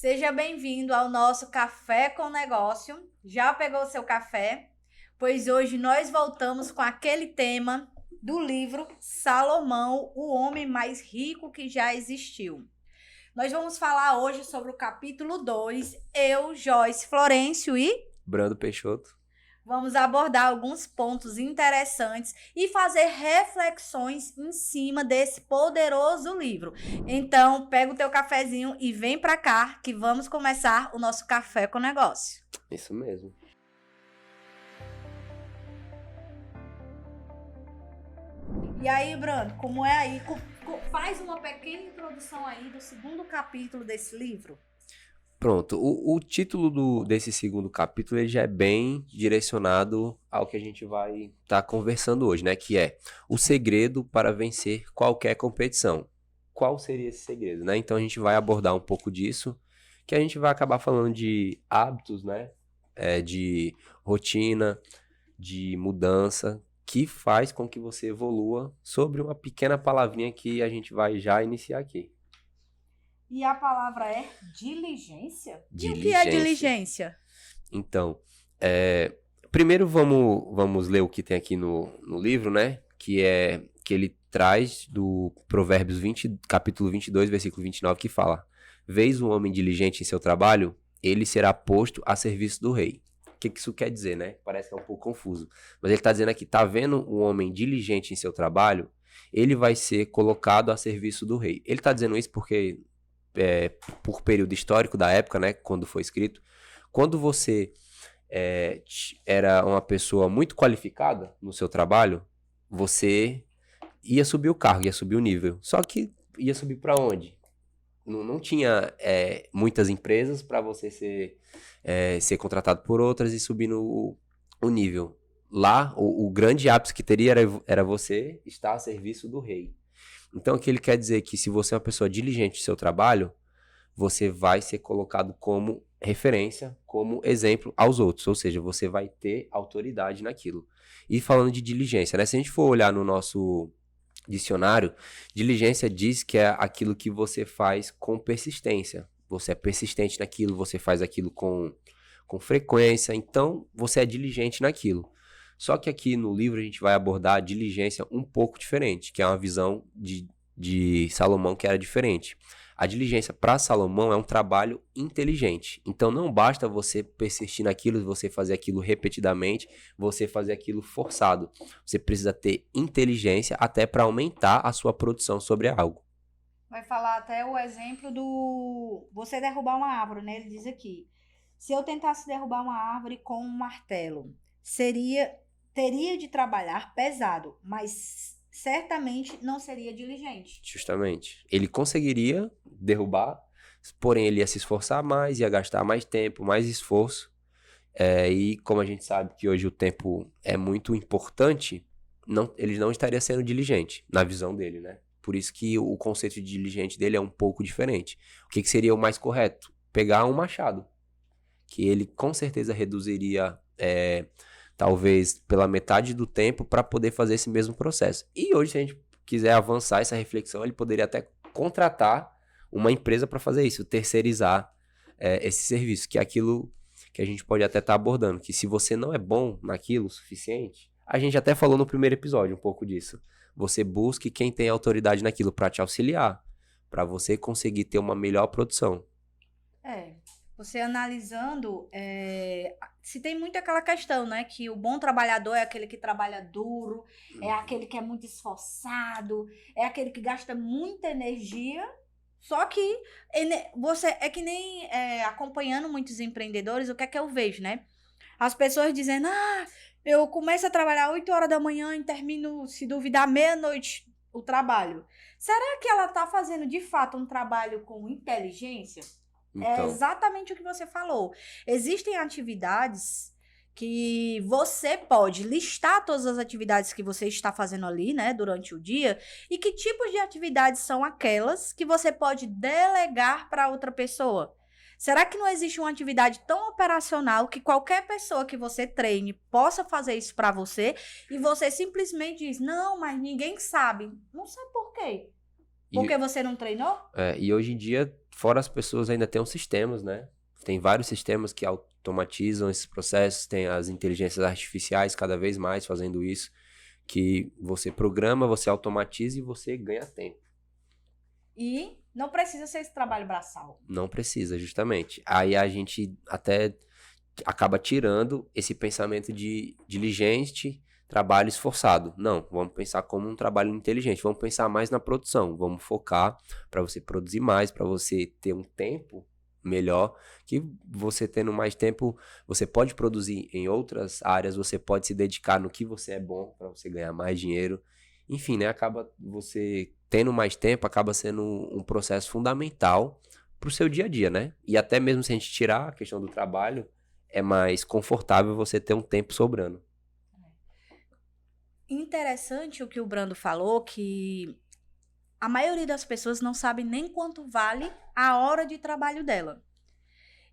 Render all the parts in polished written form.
Seja bem-vindo ao nosso Café com Negócio. Já pegou seu café? Pois hoje nós voltamos com aquele tema do livro Salomão, o homem mais rico que já existiu. Nós vamos falar hoje sobre o capítulo 2, eu, Joyce Florencio e Brando Peixoto. Vamos abordar alguns pontos interessantes e fazer reflexões em cima desse poderoso livro. Então, pega o teu cafezinho e vem pra cá que vamos começar o nosso Café com Negócio. Isso mesmo. E aí, Brando, como é aí? Faz uma pequena introdução aí do segundo capítulo desse livro. Pronto, o título desse segundo capítulo ele já é bem direcionado ao que a gente vai estar conversando hoje, né? Que é o segredo para vencer qualquer competição. Qual seria esse segredo, né? Então a gente vai abordar um pouco disso, que a gente vai acabar falando de hábitos, né? De rotina, de mudança, que faz com que você evolua sobre uma pequena palavrinha que a gente vai já iniciar aqui. E a palavra é diligência? Diligência. E o que é diligência? Então, primeiro vamos ler o que tem aqui no livro, né? Que ele traz do Provérbios 20, capítulo 22, versículo 29, que fala: Vês um homem diligente em seu trabalho, ele será posto a serviço do rei. O que isso quer dizer, né? Parece que é um pouco confuso. Mas ele está dizendo aqui, tá vendo um homem diligente em seu trabalho, ele vai ser colocado a serviço do rei. Ele está dizendo isso porque... por período histórico da época, né, quando foi escrito, quando você era uma pessoa muito qualificada no seu trabalho, você ia subir o cargo, ia subir o nível. Só que ia subir para onde? Não tinha muitas empresas para você ser contratado por outras e subir o nível. Lá, o grande ápice que teria era você estar a serviço do rei. Então, o que ele quer dizer é que se você é uma pessoa diligente no seu trabalho, você vai ser colocado como referência, como exemplo aos outros. Ou seja, você vai ter autoridade naquilo. E falando de diligência, né? Se a gente for olhar no nosso dicionário, diligência diz que é aquilo que você faz com persistência. Você é persistente naquilo, você faz aquilo com frequência. Então, você é diligente naquilo. Só que aqui no livro a gente vai abordar a diligência um pouco diferente, que é uma visão de Salomão que era diferente. A diligência para Salomão é um trabalho inteligente. Então não basta você persistir naquilo, você fazer aquilo repetidamente, você fazer aquilo forçado. Você precisa ter inteligência até para aumentar a sua produção sobre algo. Vai falar até o exemplo do você derrubar uma árvore, né? Ele diz aqui, se eu tentasse derrubar uma árvore com um martelo, teria de trabalhar pesado, mas certamente não seria diligente. Justamente. Ele conseguiria derrubar, porém ele ia se esforçar mais, ia gastar mais tempo, mais esforço. E como a gente sabe que hoje o tempo é muito importante, ele não estaria sendo diligente, na visão dele, né? Por isso que o conceito de diligente dele é um pouco diferente. O que seria o mais correto? Pegar um machado, que ele com certeza reduziria... talvez pela metade do tempo para poder fazer esse mesmo processo. E hoje, se a gente quiser avançar essa reflexão, ele poderia até contratar uma empresa para fazer isso, terceirizar esse serviço, que é aquilo que a gente pode até estar abordando, que se você não é bom naquilo o suficiente, a gente até falou no primeiro episódio um pouco disso, você busque quem tem autoridade naquilo para te auxiliar, para você conseguir ter uma melhor produção. Você analisando, se tem muito aquela questão, né? Que o bom trabalhador é aquele que trabalha duro, é aquele que é muito esforçado, é aquele que gasta muita energia. Só que você é que nem acompanhando muitos empreendedores, o que é que eu vejo, né? As pessoas dizendo, eu começo a trabalhar 8 horas da manhã e termino, se duvidar, meia-noite o trabalho. Será que ela está fazendo de fato um trabalho com inteligência? Então, É exatamente o que você falou. Existem atividades que você pode listar todas as atividades que você está fazendo ali, né, durante o dia, e que tipos de atividades são aquelas que você pode delegar para outra pessoa. Será que não existe uma atividade tão operacional que qualquer pessoa que você treine possa fazer isso para você e você simplesmente diz, não, mas ninguém sabe. Não sabe por quê? Porque você não treinou? E hoje em dia fora as pessoas ainda têm os sistemas, né? Tem vários sistemas que automatizam esses processos, tem as inteligências artificiais cada vez mais fazendo isso, que você programa, você automatiza e você ganha tempo. E não precisa ser esse trabalho braçal. Não precisa, justamente. Aí a gente até acaba tirando esse pensamento de diligente, trabalho esforçado. Não, vamos pensar como um trabalho inteligente. Vamos pensar mais na produção. Vamos focar para você produzir mais, para você ter um tempo melhor, que você tendo mais tempo, você pode produzir em outras áreas, você pode se dedicar no que você é bom para você ganhar mais dinheiro. Enfim, né? Acaba você tendo mais tempo, acaba sendo um processo fundamental para o seu dia a dia, né? E até mesmo se a gente tirar a questão do trabalho, é mais confortável você ter um tempo sobrando. Interessante o que o Brando falou, que a maioria das pessoas não sabe nem quanto vale a hora de trabalho dela.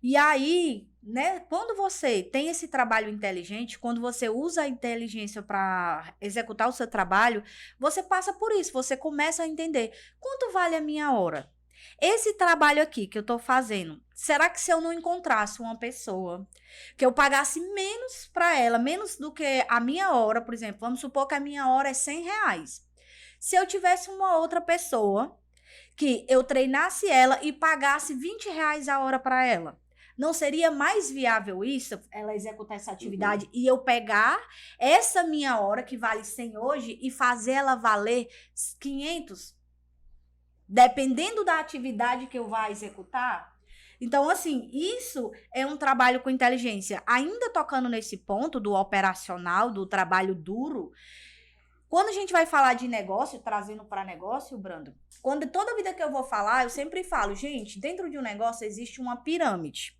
E aí, né, quando você tem esse trabalho inteligente, quando você usa a inteligência para executar o seu trabalho, você passa por isso, você começa a entender quanto vale a minha hora. Esse trabalho aqui que eu tô fazendo, será que se eu não encontrasse uma pessoa que eu pagasse menos para ela, menos do que a minha hora, por exemplo, vamos supor que a minha hora é R$100. Se eu tivesse uma outra pessoa que eu treinasse ela e pagasse R$20 a hora para ela, não seria mais viável isso, ela executar essa atividade e eu pegar essa minha hora, que vale 100 hoje, e fazer ela valer 500? Dependendo da atividade que eu vá executar. Então, assim, isso é um trabalho com inteligência. Ainda tocando nesse ponto do operacional, do trabalho duro, quando a gente vai falar de negócio, trazendo para negócio, Brando, toda vida que eu vou falar, eu sempre falo, gente, dentro de um negócio existe uma pirâmide.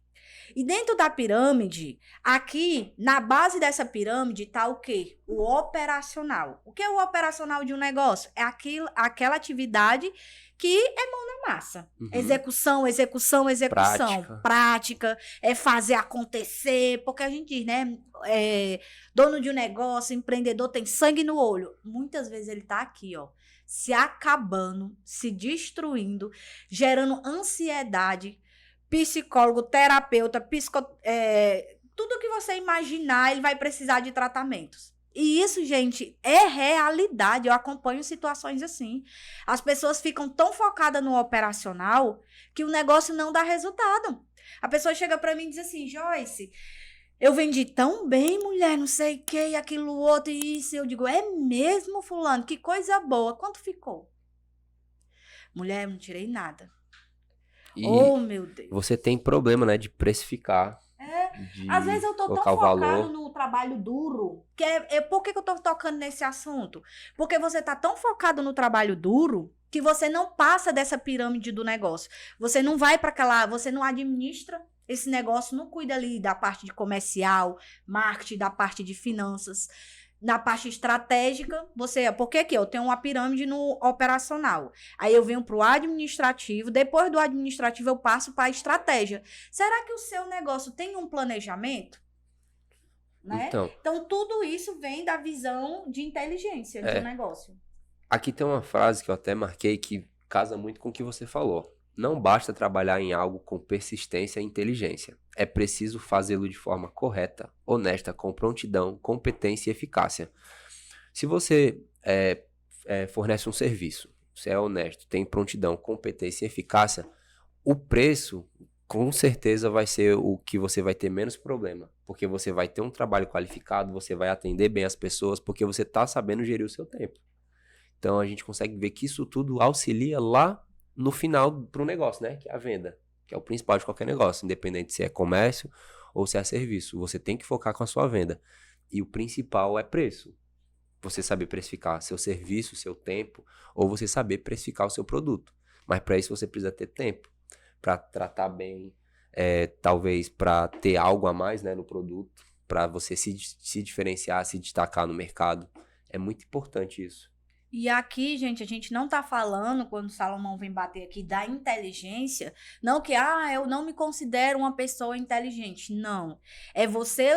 E dentro da pirâmide, aqui, na base dessa pirâmide, está o quê? O operacional. O que é o operacional de um negócio? É aquela atividade que é mão na massa. Execução, execução, execução. Prática. É fazer acontecer. Porque a gente diz, né? Dono de um negócio, empreendedor, tem sangue no olho. Muitas vezes ele tá aqui, ó, se acabando, se destruindo, gerando ansiedade. Psicólogo, terapeuta, tudo que você imaginar, ele vai precisar de tratamentos. E isso, gente, é realidade. Eu acompanho situações assim. As pessoas ficam tão focadas no operacional que o negócio não dá resultado. A pessoa chega para mim e diz assim, Joyce, eu vendi tão bem, mulher, não sei o que, aquilo outro e isso. Eu digo, é mesmo, fulano? Que coisa boa. Quanto ficou? Mulher, eu não tirei nada. E oh, meu Deus. Você tem problema, né, de precificar. Às vezes eu tô tão focado no trabalho duro, que por que eu tô tocando nesse assunto? Porque você tá tão focado no trabalho duro que você não passa dessa pirâmide do negócio. Você não vai para você não administra esse negócio, não cuida ali da parte de comercial, marketing, da parte de finanças. Na parte estratégica, porque aqui eu tenho uma pirâmide no operacional. Aí eu venho para o administrativo, depois do administrativo eu passo para a estratégia. Será que o seu negócio tem um planejamento? Né? Então, tudo isso vem da visão de inteligência de um negócio. Aqui tem uma frase que eu até marquei que casa muito com o que você falou. Não basta trabalhar em algo com persistência e inteligência. É preciso fazê-lo de forma correta, honesta, com prontidão, competência e eficácia. Se você fornece um serviço, você é honesto, tem prontidão, competência e eficácia, o preço, com certeza, vai ser o que você vai ter menos problema. Porque você vai ter um trabalho qualificado, você vai atender bem as pessoas, porque você está sabendo gerir o seu tempo. Então, a gente consegue ver que isso tudo auxilia lá no final para o negócio, né? Que é a venda, que é o principal de qualquer negócio, independente se é comércio ou se é serviço. Você tem que focar com a sua venda. E o principal é preço. Você saber precificar seu serviço, seu tempo, ou você saber precificar o seu produto. Mas para isso você precisa ter tempo para tratar bem, talvez para ter algo a mais, né, no produto, para você se diferenciar, se destacar no mercado. É muito importante isso. E aqui, gente, a gente não tá falando, quando o Salomão vem bater aqui, da inteligência, não que, eu não me considero uma pessoa inteligente. Não. É você,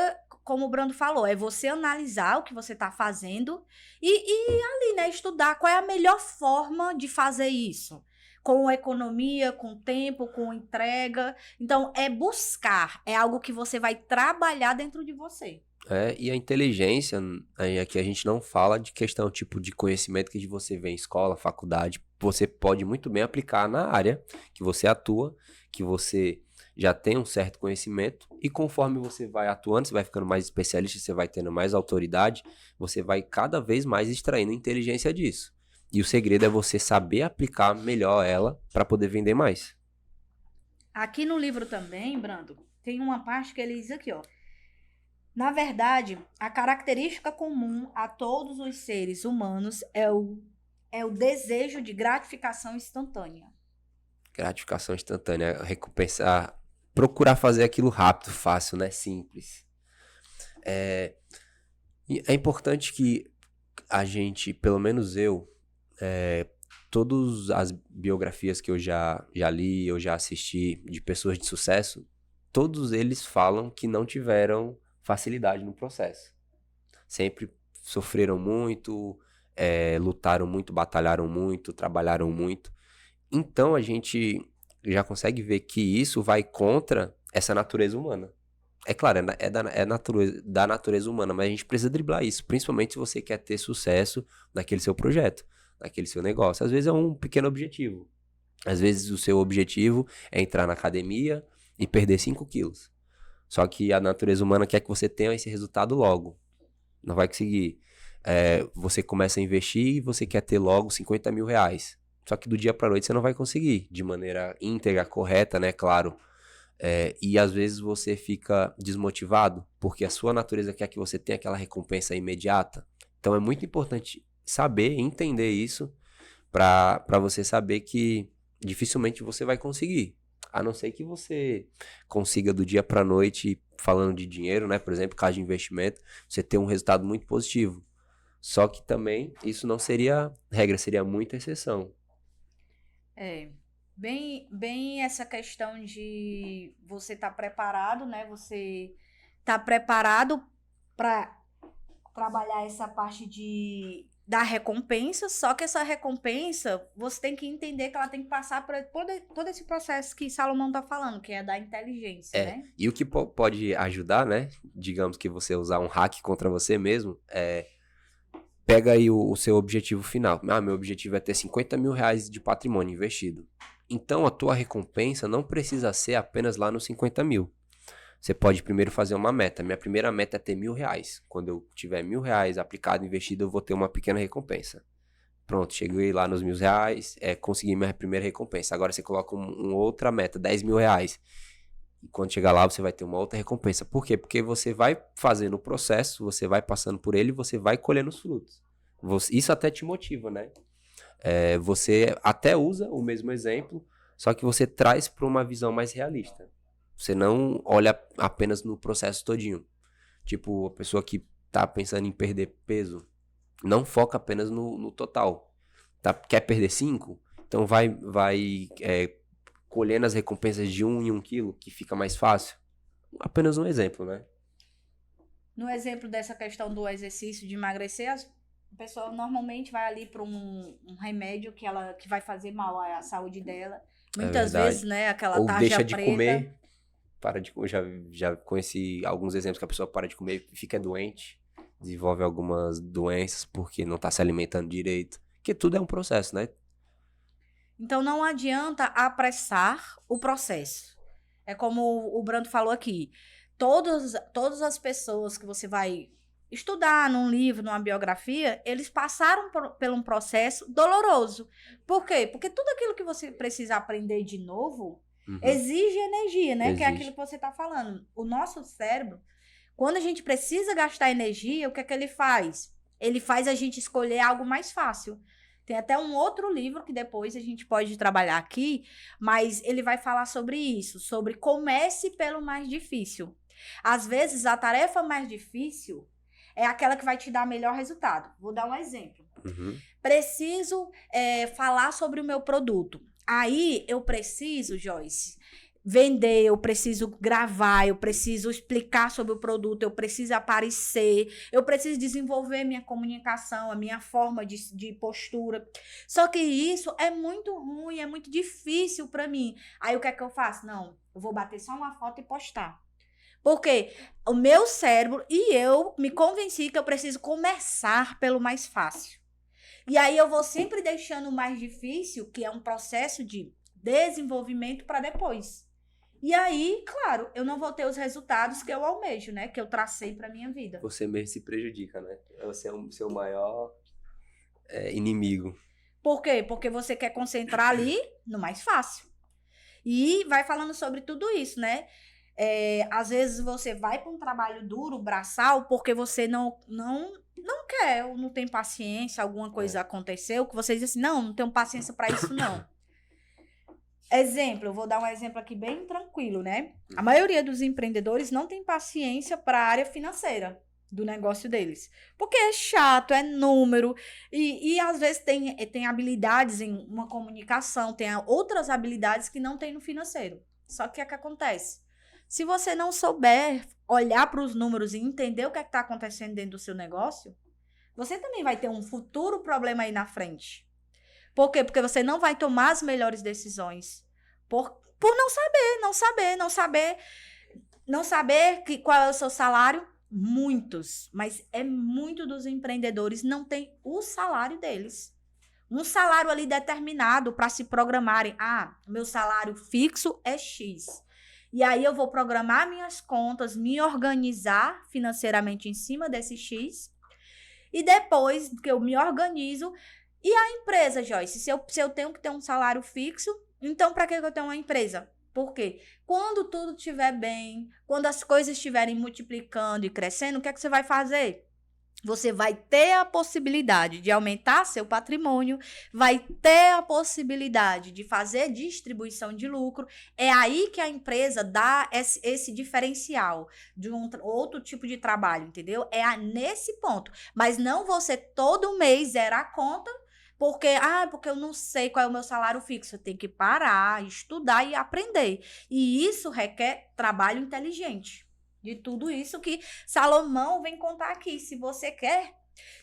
como o Brando falou, é você analisar o que você tá fazendo e ali, né, estudar qual é a melhor forma de fazer isso. com economia, com tempo, com entrega. Então, é buscar, é algo que você vai trabalhar dentro de você. E a inteligência, aí aqui a gente não fala de questão tipo de conhecimento que você vê em escola, faculdade. Você pode muito bem aplicar na área que você atua, que você já tem um certo conhecimento, e conforme você vai atuando, você vai ficando mais especialista, você vai tendo mais autoridade, você vai cada vez mais extraindo inteligência disso. E o segredo é você saber aplicar melhor ela para poder vender mais. Aqui no livro também, Brando, tem uma parte que ele diz aqui, ó. Na verdade, a característica comum a todos os seres humanos é o desejo de gratificação instantânea. Gratificação instantânea, recompensar, procurar fazer aquilo rápido, fácil, né? Simples. É importante que a gente, pelo menos eu, todas as biografias que eu já li, eu já assisti de pessoas de sucesso, todos eles falam que não tiveram facilidade no processo. Sempre sofreram muito, lutaram muito, batalharam muito, trabalharam muito. Então a gente já consegue ver que isso vai contra essa natureza humana. É claro, da natureza humana, mas a gente precisa driblar isso, principalmente se você quer ter sucesso naquele seu projeto, naquele seu negócio. Às vezes é um pequeno objetivo. Às vezes o seu objetivo é entrar na academia e perder 5 quilos. Só que a natureza humana quer que você tenha esse resultado logo. Não vai conseguir. Você começa a investir e você quer ter logo 50 mil reais. Só que do dia para noite você não vai conseguir. De maneira íntegra, correta, né? Claro. E às vezes você fica desmotivado porque a sua natureza quer que você tenha aquela recompensa imediata. Então é muito importante saber, entender isso para você saber que dificilmente você vai conseguir. A não ser que você consiga do dia para noite, falando de dinheiro, né? Por exemplo, caso de investimento, você ter um resultado muito positivo. Só que também isso não seria regra, seria muita exceção. Bem essa questão de você estar preparado, né? Você tá preparado para trabalhar essa parte da recompensa, só que essa recompensa, você tem que entender que ela tem que passar por todo esse processo que Salomão tá falando, que é da inteligência, né? E o que pode ajudar, né? Digamos que você usar um hack contra você mesmo, pega aí o seu objetivo final. Meu objetivo é ter 50 mil reais de patrimônio investido. Então, a tua recompensa não precisa ser apenas lá nos 50 mil. Você pode primeiro fazer uma meta. Minha primeira meta é ter 1.000 reais. Quando eu tiver 1.000 reais aplicado, investido, eu vou ter uma pequena recompensa. Pronto, cheguei lá nos 1.000 reais, consegui minha primeira recompensa. Agora você coloca uma outra meta, 10 mil reais. E quando chegar lá, você vai ter uma outra recompensa. Por quê? Porque você vai fazendo o processo, você vai passando por ele, você vai colhendo os frutos. Isso até te motiva, né? Você até usa o mesmo exemplo, só que você traz para uma visão mais realista. Você não olha apenas no processo todinho. Tipo, a pessoa que tá pensando em perder peso, não foca apenas no total. Quer perder 5? Então vai colhendo as recompensas de 1 em 1 quilo, que fica mais fácil. Apenas um exemplo, né? No exemplo dessa questão do exercício de emagrecer, a pessoa normalmente vai ali para um remédio que vai fazer mal à saúde dela. Muitas vezes, né, aquela Ou tarja deixa de preta. comer, já conheci alguns exemplos que a pessoa para de comer e fica doente, desenvolve algumas doenças porque não está se alimentando direito, porque tudo é um processo, né? Então não adianta apressar o processo. É como o Brando falou aqui, todas as pessoas que você vai estudar num livro, numa biografia, eles passaram por um processo doloroso. Por quê? Porque tudo aquilo que você precisa aprender de novo exige energia, né? Que é aquilo que você está falando. O nosso cérebro, quando a gente precisa gastar energia, o que é que ele faz? Ele faz a gente escolher algo mais fácil. Tem até um outro livro que depois a gente pode trabalhar aqui, mas ele vai falar sobre isso, sobre comece pelo mais difícil. Às vezes, a tarefa mais difícil é aquela que vai te dar melhor resultado. Vou dar um exemplo. Preciso falar sobre o meu produto. Aí, eu preciso, Joyce, vender, eu preciso gravar, eu preciso explicar sobre o produto, eu preciso aparecer, eu preciso desenvolver minha comunicação, a minha forma de postura. Só que isso é muito ruim, é muito difícil para mim. Aí o que é que eu faço? Não, eu vou bater só uma foto e postar. Porque o meu cérebro e eu me convenci que eu preciso começar pelo mais fácil. E aí eu vou sempre deixando o mais difícil, que é um processo de desenvolvimento, para depois. E aí, claro, eu não vou ter os resultados que eu almejo, né? Que eu tracei para minha vida. Você mesmo se prejudica, né? Você é o seu maior inimigo. Por quê? Porque você quer concentrar ali no mais fácil. E vai falando sobre tudo isso, né? Às vezes você vai para um trabalho duro, braçal, porque você não quer, ou não tem paciência, alguma coisa aconteceu, que você diz assim, não tenho paciência para isso, não. Exemplo, eu vou dar um exemplo aqui bem tranquilo, né? A maioria dos empreendedores não tem paciência para a área financeira do negócio deles. Porque é chato, é número, e às vezes tem habilidades em uma comunicação, tem outras habilidades que não tem no financeiro. Só que o que acontece? Se você não souber olhar para os números e entender o que está acontecendo dentro do seu negócio, você também vai ter um futuro problema aí na frente. Por quê? Porque você não vai tomar as melhores decisões. Por não saber qual é o seu salário. Muitos, mas é muito dos empreendedores não tem o salário deles. Um salário ali determinado para se programarem. Meu salário fixo é X. E aí eu vou programar minhas contas, me organizar financeiramente em cima desse X. E depois que eu me organizo, e a empresa, Joyce? Se eu tenho que ter um salário fixo, então para que eu tenho uma empresa? Por quê? Quando tudo estiver bem, quando as coisas estiverem multiplicando e crescendo, o que é que você vai fazer? Você vai ter a possibilidade de aumentar seu patrimônio, vai ter a possibilidade de fazer distribuição de lucro. É aí que a empresa dá esse diferencial de um outro tipo de trabalho, entendeu? Nesse ponto. Mas não você todo mês zerar a conta, porque eu não sei qual é o meu salário fixo. Eu tenho que parar, estudar e aprender. E isso requer trabalho inteligente. De tudo isso que Salomão vem contar aqui. Se você quer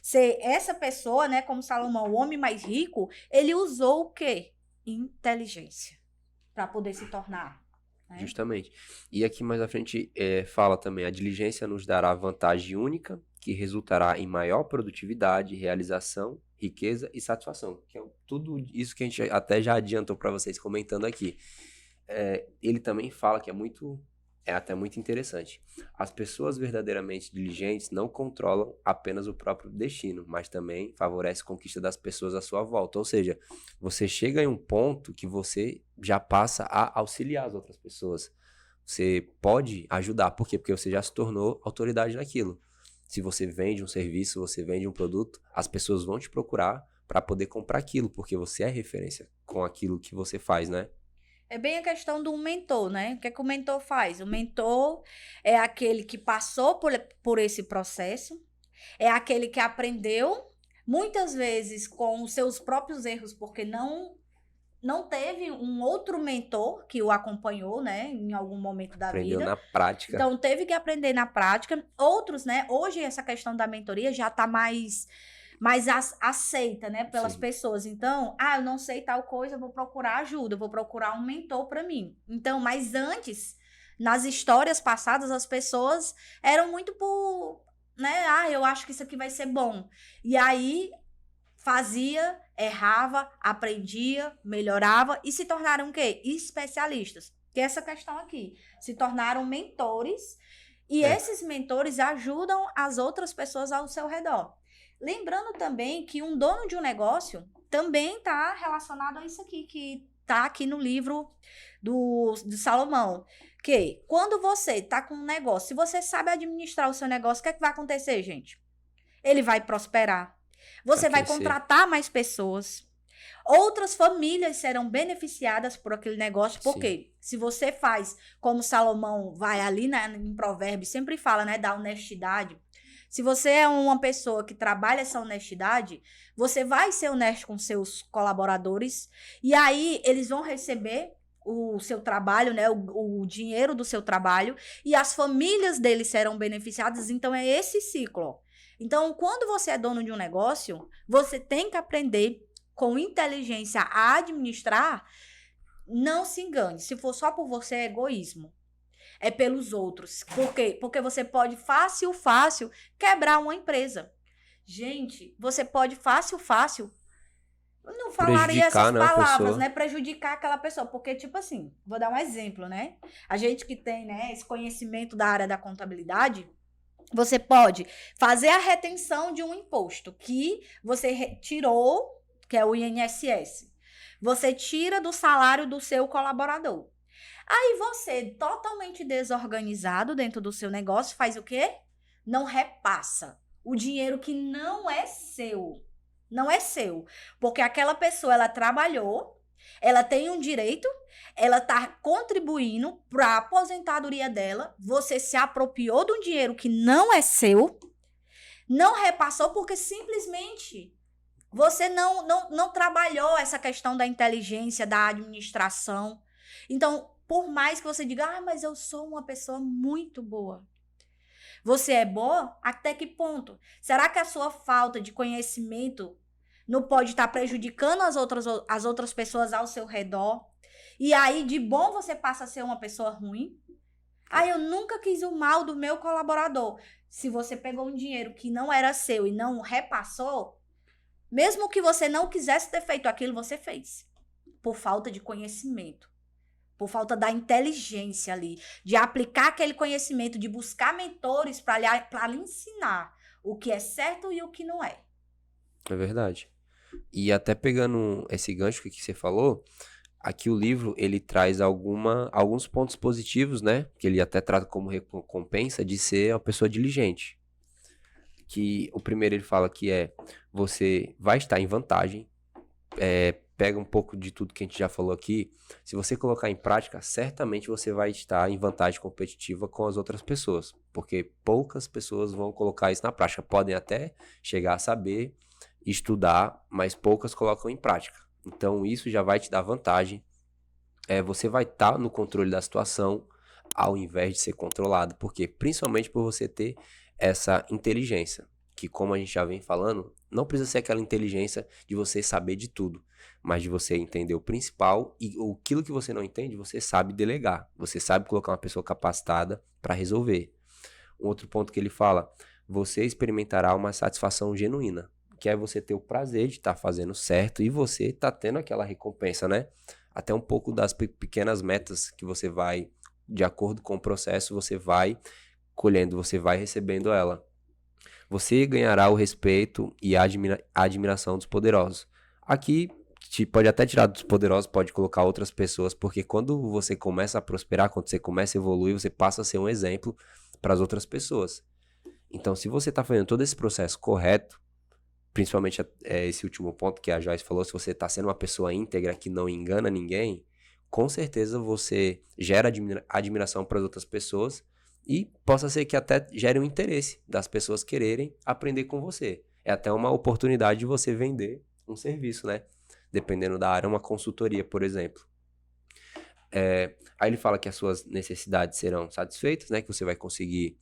ser essa pessoa, né, como Salomão, o homem mais rico, ele usou o quê? Inteligência para poder se tornar. Né? Justamente. E aqui mais à frente fala também, a diligência nos dará vantagem única, que resultará em maior produtividade, realização, riqueza e satisfação. Que é tudo isso que a gente até já adiantou para vocês comentando aqui. Ele também fala que é até muito interessante. As pessoas verdadeiramente diligentes não controlam apenas o próprio destino, mas também favorecem a conquista das pessoas à sua volta. Ou seja, você chega em um ponto que você já passa a auxiliar as outras pessoas. Você pode ajudar. Por quê? Porque você já se tornou autoridade naquilo. Se você vende um serviço, você vende um produto, as pessoas vão te procurar para poder comprar aquilo, porque você é referência com aquilo que você faz, né? É bem a questão do mentor, né? O que é que o mentor faz? O mentor é aquele que passou por esse processo, é aquele que aprendeu, muitas vezes com os seus próprios erros, porque não teve um outro mentor que o acompanhou, né? Em algum momento da vida. Aprendeu na prática. Então, teve que aprender na prática. Outros, né? Hoje, essa questão da mentoria já está mais aceita, né, pelas pessoas. Então, eu não sei tal coisa, eu vou procurar ajuda, eu vou procurar um mentor para mim. Então, mas antes, nas histórias passadas, as pessoas eram muito por, né, eu acho que isso aqui vai ser bom. E aí, fazia, errava, aprendia, melhorava e se tornaram o quê? Especialistas. Que é essa questão aqui. Se tornaram mentores e esses mentores ajudam as outras pessoas ao seu redor. Lembrando também que um dono de um negócio também está relacionado a isso aqui, que está aqui no livro do Salomão. Que quando você está com um negócio, se você sabe administrar o seu negócio, o que é que vai acontecer, gente? Ele vai prosperar. Você vai contratar mais pessoas. Outras famílias serão beneficiadas por aquele negócio. Porque se você faz, como Salomão vai ali em Provérbios, sempre fala, né, da honestidade. Se você é uma pessoa que trabalha essa honestidade, você vai ser honesto com seus colaboradores e aí eles vão receber o seu trabalho, né, o dinheiro do seu trabalho, e as famílias deles serão beneficiadas. Então, é esse ciclo. Então, quando você é dono de um negócio, você tem que aprender com inteligência a administrar. Não se engane, se for só por você, é egoísmo. É pelos outros. Por quê? Porque você pode fácil quebrar uma empresa. Gente, você pode fácil. Eu não falaria essas Prejudicar, né, a palavras, pessoa. né? Prejudicar aquela pessoa. Porque, tipo assim, vou dar um exemplo, né? A gente que tem, né, esse conhecimento da área da contabilidade, você pode fazer a retenção de um imposto que você retirou, que é o INSS. Você tira do salário do seu colaborador. Aí você, totalmente desorganizado dentro do seu negócio, faz o quê? Não repassa o dinheiro que não é seu. Não é seu. Porque aquela pessoa, ela trabalhou, ela tem um direito, ela está contribuindo para a aposentadoria dela, você se apropriou de um dinheiro que não é seu, não repassou porque simplesmente você não trabalhou essa questão da inteligência, da administração. Então, por mais que você diga, mas eu sou uma pessoa muito boa. Você é boa? Até que ponto? Será que a sua falta de conhecimento não pode estar prejudicando as outras pessoas ao seu redor? E aí, de bom, você passa a ser uma pessoa ruim? Eu nunca quis o mal do meu colaborador. Se você pegou um dinheiro que não era seu e não repassou, mesmo que você não quisesse ter feito aquilo, você fez. Por falta de conhecimento. Por falta da inteligência ali. De aplicar aquele conhecimento, de buscar mentores para lhe ensinar o que é certo e o que não é. É verdade. E até pegando esse gancho que você falou, aqui o livro, ele traz alguns pontos positivos, né? Que ele até trata como recompensa de ser uma pessoa diligente. Que o primeiro ele fala que você vai estar em vantagem, pega um pouco de tudo que a gente já falou aqui, se você colocar em prática, certamente você vai estar em vantagem competitiva com as outras pessoas, porque poucas pessoas vão colocar isso na prática, podem até chegar a saber, estudar, mas poucas colocam em prática. Então isso já vai te dar vantagem, você vai estar no controle da situação, ao invés de ser controlado, porque principalmente por você ter essa inteligência, que como a gente já vem falando, não precisa ser aquela inteligência de você saber de tudo, mas de você entender o principal e aquilo que você não entende, você sabe delegar, você sabe colocar uma pessoa capacitada para resolver. Um outro ponto que ele fala, você experimentará uma satisfação genuína, que é você ter o prazer de estar fazendo certo e você tá tendo aquela recompensa, né? Até um pouco das pequenas metas que você vai, de acordo com o processo, você vai colhendo, você vai recebendo ela. Você ganhará o respeito e a admiração dos poderosos. Aqui, pode até tirar dos poderosos, pode colocar outras pessoas, porque quando você começa a prosperar, quando você começa a evoluir, você passa a ser um exemplo para as outras pessoas. Então, se você está fazendo todo esse processo correto, principalmente esse último ponto que a Joyce falou, se você está sendo uma pessoa íntegra que não engana ninguém, com certeza você gera admiração para as outras pessoas e possa ser que até gere um interesse das pessoas quererem aprender com você. É até uma oportunidade de você vender um serviço, né? Dependendo da área, uma consultoria, por exemplo. Aí ele fala que as suas necessidades serão satisfeitas, né? Que você vai conseguir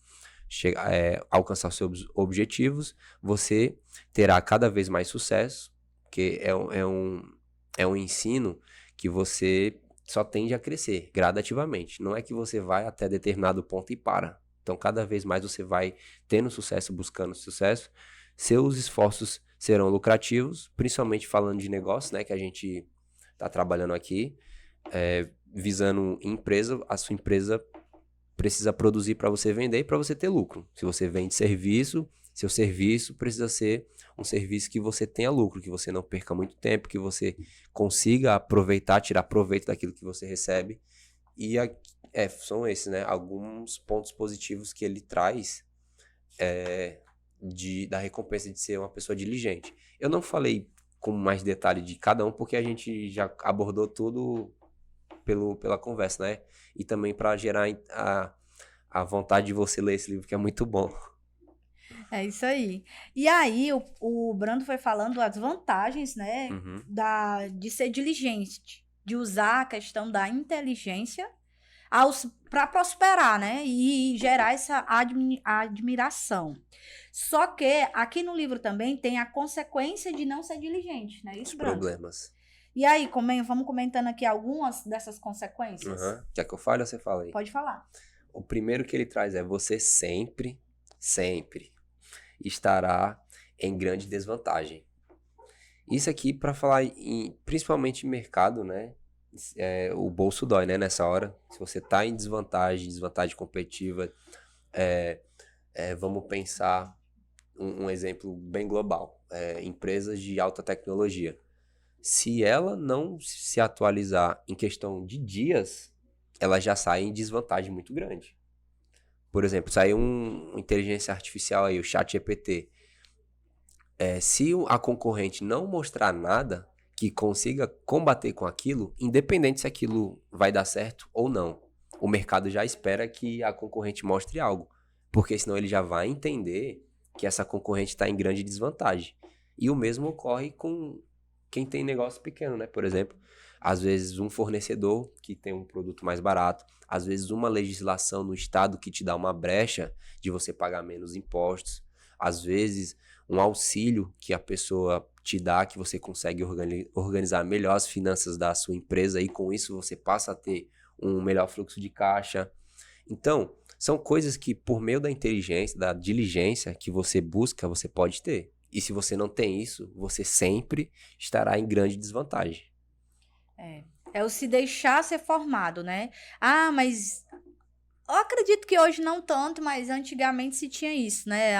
alcançar seus objetivos, você terá cada vez mais sucesso, que é um ensino que você só tende a crescer gradativamente. Não é que você vai até determinado ponto e para. Então, cada vez mais você vai tendo sucesso, buscando sucesso. Seus esforços serão lucrativos, principalmente falando de negócio, né? Que a gente está trabalhando aqui, visando empresa. A sua empresa precisa produzir para você vender e para você ter lucro. Se você vende serviço, seu serviço precisa ser um serviço que você tenha lucro, que você não perca muito tempo, que você consiga aproveitar, tirar proveito daquilo que você recebe. E são esses, né? Alguns pontos positivos que ele traz da recompensa de ser uma pessoa diligente. Eu não falei com mais detalhe de cada um, porque a gente já abordou tudo pela conversa, né? E também para gerar a vontade de você ler esse livro, que é muito bom. É isso aí. E aí, o Brando foi falando as vantagens, né, Uhum. de ser diligente. de usar a questão da inteligência para prosperar, né? E gerar essa admiração. Só que aqui no livro também tem a consequência de não ser diligente, né? Os problemas. E aí, vamos comentando aqui algumas dessas consequências? Quer que eu fale ou você fala aí? Pode falar. O primeiro que ele traz é você sempre estará em grande desvantagem. Isso aqui para falar principalmente em mercado, né? O bolso dói, né? Nessa hora. Se você tá em desvantagem competitiva, vamos pensar um exemplo bem global. Empresas de alta tecnologia. Se ela não se atualizar em questão de dias, ela já sai em desvantagem muito grande. Por exemplo, saiu uma inteligência artificial aí, o ChatGPT. Se a concorrente não mostrar nada que consiga combater com aquilo, independente se aquilo vai dar certo ou não, o mercado já espera que a concorrente mostre algo, porque senão ele já vai entender que essa concorrente está em grande desvantagem. E o mesmo ocorre com quem tem negócio pequeno, né? Por exemplo, às vezes um fornecedor que tem um produto mais barato, às vezes uma legislação no estado que te dá uma brecha de você pagar menos impostos, às vezes um auxílio que a pessoa te dá, que você consegue organizar melhor as finanças da sua empresa e com isso você passa a ter um melhor fluxo de caixa. Então, são coisas que por meio da inteligência, da diligência que você busca, você pode ter. E se você não tem isso, você sempre estará em grande desvantagem. É o se deixar ser formado, né? Ah, mas eu acredito que hoje não tanto, mas antigamente se tinha isso, né?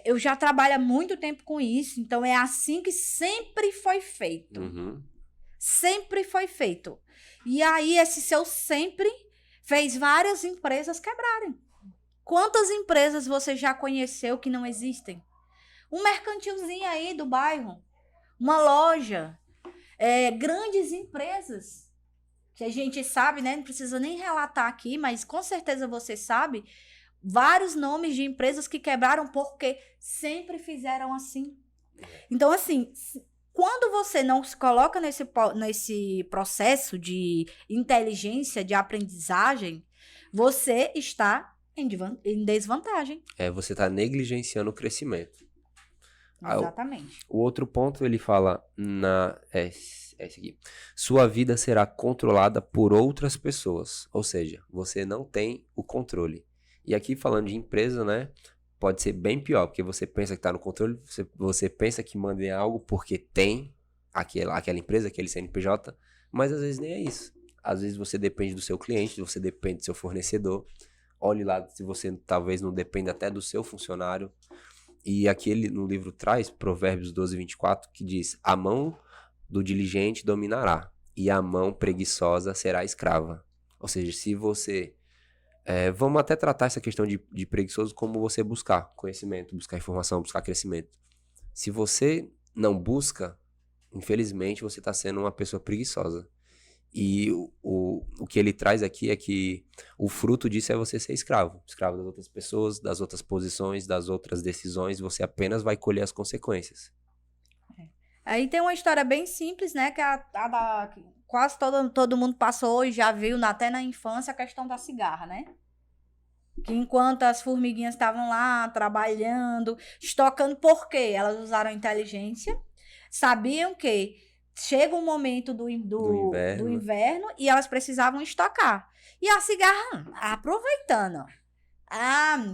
Eu já trabalho há muito tempo com isso, então é assim que sempre foi feito. Sempre foi feito. E aí esse seu sempre fez várias empresas quebrarem. Quantas empresas você já conheceu que não existem? Um mercantilzinho aí do bairro, uma loja, grandes empresas que a gente sabe, né? Não precisa nem relatar aqui, mas com certeza você sabe vários nomes de empresas que quebraram porque sempre fizeram assim. Então, assim, quando você não se coloca nesse processo de inteligência, de aprendizagem, você está em desvantagem. Você está negligenciando o crescimento. Exatamente. O outro ponto ele fala esse aqui. Sua vida será controlada por outras pessoas. Ou seja, você não tem o controle. E aqui falando de empresa, né? Pode ser bem pior, porque você pensa que está no controle, você pensa que manda em algo porque tem aquela empresa, aquele CNPJ, mas às vezes nem é isso. Às vezes você depende do seu cliente, você depende do seu fornecedor. Olhe lá se você talvez não dependa até do seu funcionário. E aqui ele no livro traz Provérbios 12, 24, que diz: a mão do diligente dominará, e a mão preguiçosa será escrava. Ou seja, se você... vamos até tratar essa questão de preguiçoso como você buscar conhecimento, buscar informação, buscar crescimento. Se você não busca, infelizmente você está sendo uma pessoa preguiçosa. E o que ele traz aqui é que o fruto disso é você ser escravo. Escravo das outras pessoas, das outras posições, das outras decisões. Você apenas vai colher as consequências. Aí tem uma história bem simples, né? Que quase todo mundo passou e já viu, até na infância, a questão da cigarra, né? Que enquanto as formiguinhas estavam lá trabalhando, estocando, por quê? Elas usaram inteligência, sabiam que chega um momento do inverno e elas precisavam estocar. E a cigarra aproveitando.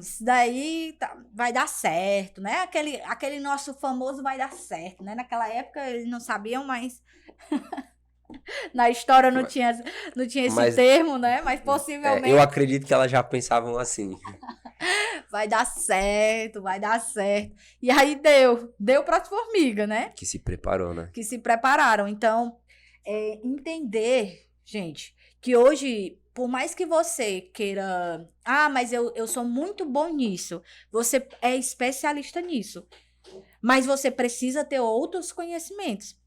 Isso daí vai dar certo, né? Aquele nosso famoso vai dar certo, né? Naquela época eles não sabiam, mas na história não tinha esse termo, né? Mas possivelmente... eu acredito que elas já pensavam assim. Vai dar certo, vai dar certo. E aí deu para as formigas, né? Que se preparou, né? Que se prepararam. Então, entender, gente, que hoje, por mais que você queira... mas eu sou muito bom nisso. Você é especialista nisso. Mas você precisa ter outros conhecimentos.